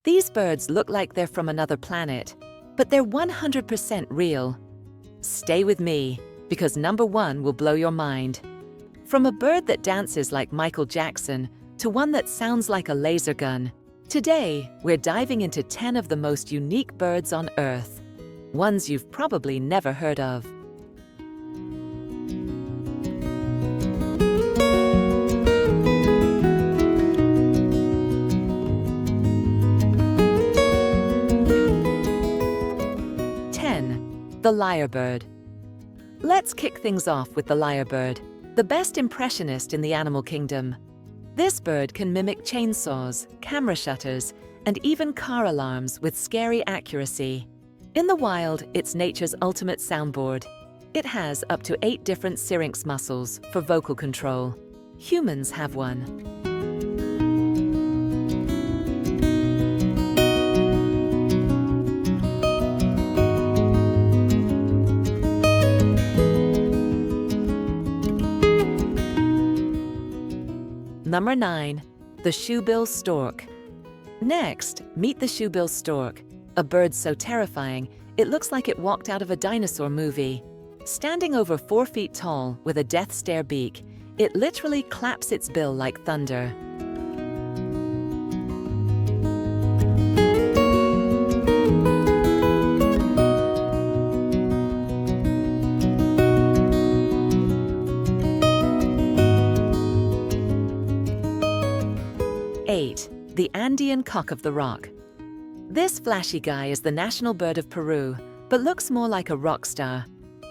These birds look like they're from another planet, but they're 100% real. Stay with me, because number 1 will blow your mind. From a bird that dances like Michael Jackson to one that sounds like a laser gun, today we're diving into 10 of the most unique birds on Earth, ones you've probably never heard of. The lyrebird. Let's kick things off with the lyrebird, the best impressionist in the animal kingdom. This bird can mimic chainsaws, camera shutters, and even car alarms with scary accuracy. In the wild, it's nature's ultimate soundboard. It has up to 8 different syrinx muscles for vocal control. Humans have one. Number 9. The shoebill stork. Next, meet the shoebill stork, a bird so terrifying it looks like it walked out of a dinosaur movie. Standing over 4 feet tall with a death stare beak, it literally claps its bill like thunder. The Andean cock of the rock. This flashy guy is the national bird of Peru, but looks more like a rock star.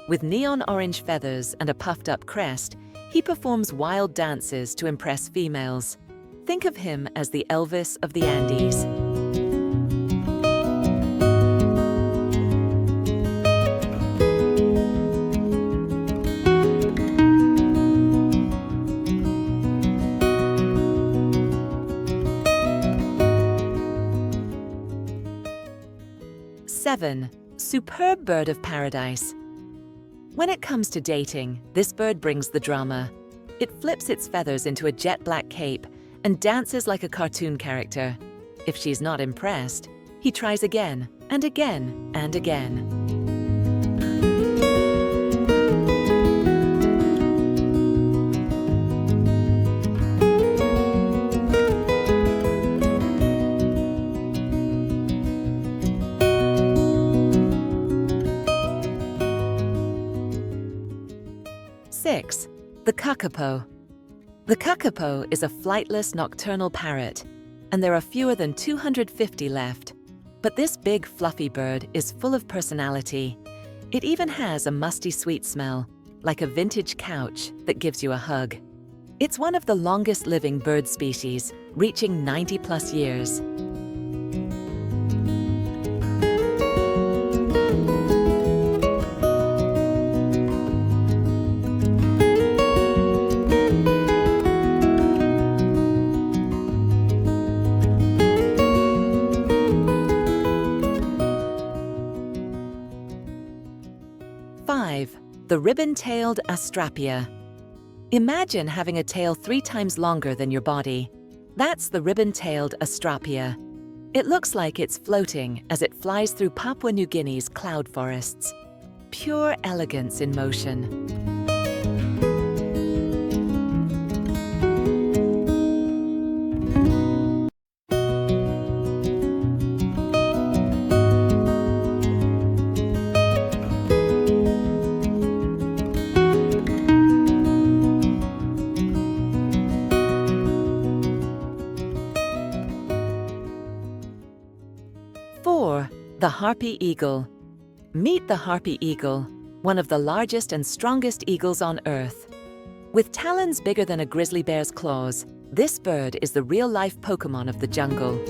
With neon orange feathers and a puffed-up crest, he performs wild dances to impress females. Think of him as the Elvis of the Andes. Superb bird of paradise. When it comes to dating, this bird brings the drama. It flips its feathers into a jet black cape and dances like a cartoon character. If she's not impressed, he tries again and again and again. The kakapo. The kakapo is a flightless nocturnal parrot, and there are fewer than 250 left. But this big, fluffy bird is full of personality. It even has a musty sweet smell, like a vintage couch that gives you a hug. It's one of the longest living bird species, reaching 90+ years. The ribbon-tailed astrapia. Imagine having a tail 3 times longer than your body. That's the ribbon-tailed astrapia. It looks like it's floating as it flies through Papua New Guinea's cloud forests. Pure elegance in motion. The harpy eagle. Meet the harpy eagle, one of the largest and strongest eagles on Earth. With talons bigger than a grizzly bear's claws, this bird is the real-life Pokémon of the jungle.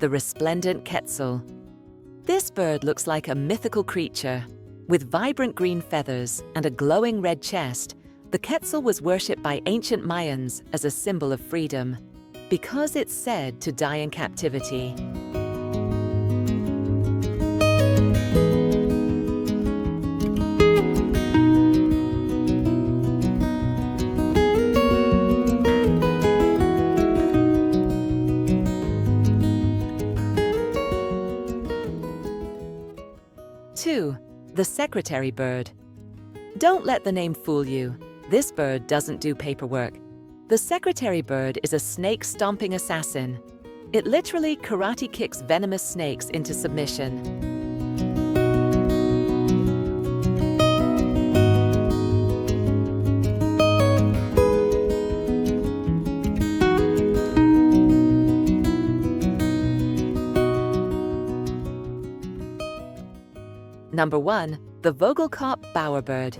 The resplendent quetzal. This bird looks like a mythical creature. With vibrant green feathers and a glowing red chest, the quetzal was worshipped by ancient Mayans as a symbol of freedom. because it's said to die in captivity. Two, the secretary bird. Don't let the name fool you. This bird doesn't do paperwork. The secretary bird is a snake-stomping assassin. It literally karate kicks venomous snakes into submission. Number 1, the Vogelkop bowerbird.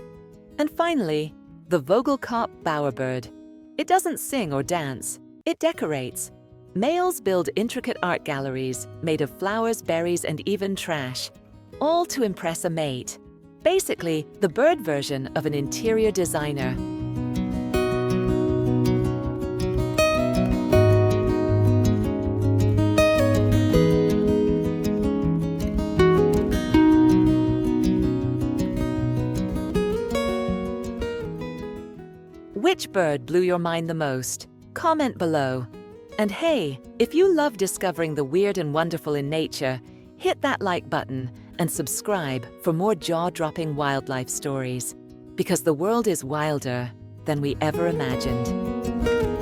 And finally, the Vogelkop bowerbird. It doesn't sing or dance, it decorates. Males build intricate art galleries made of flowers, berries, and even trash, all to impress a mate. Basically, the bird version of an interior designer. Which bird blew your mind the most? Comment below. And hey, if you love discovering the weird and wonderful in nature, hit that like button and subscribe for more jaw-dropping wildlife stories. Because the world is wilder than we ever imagined.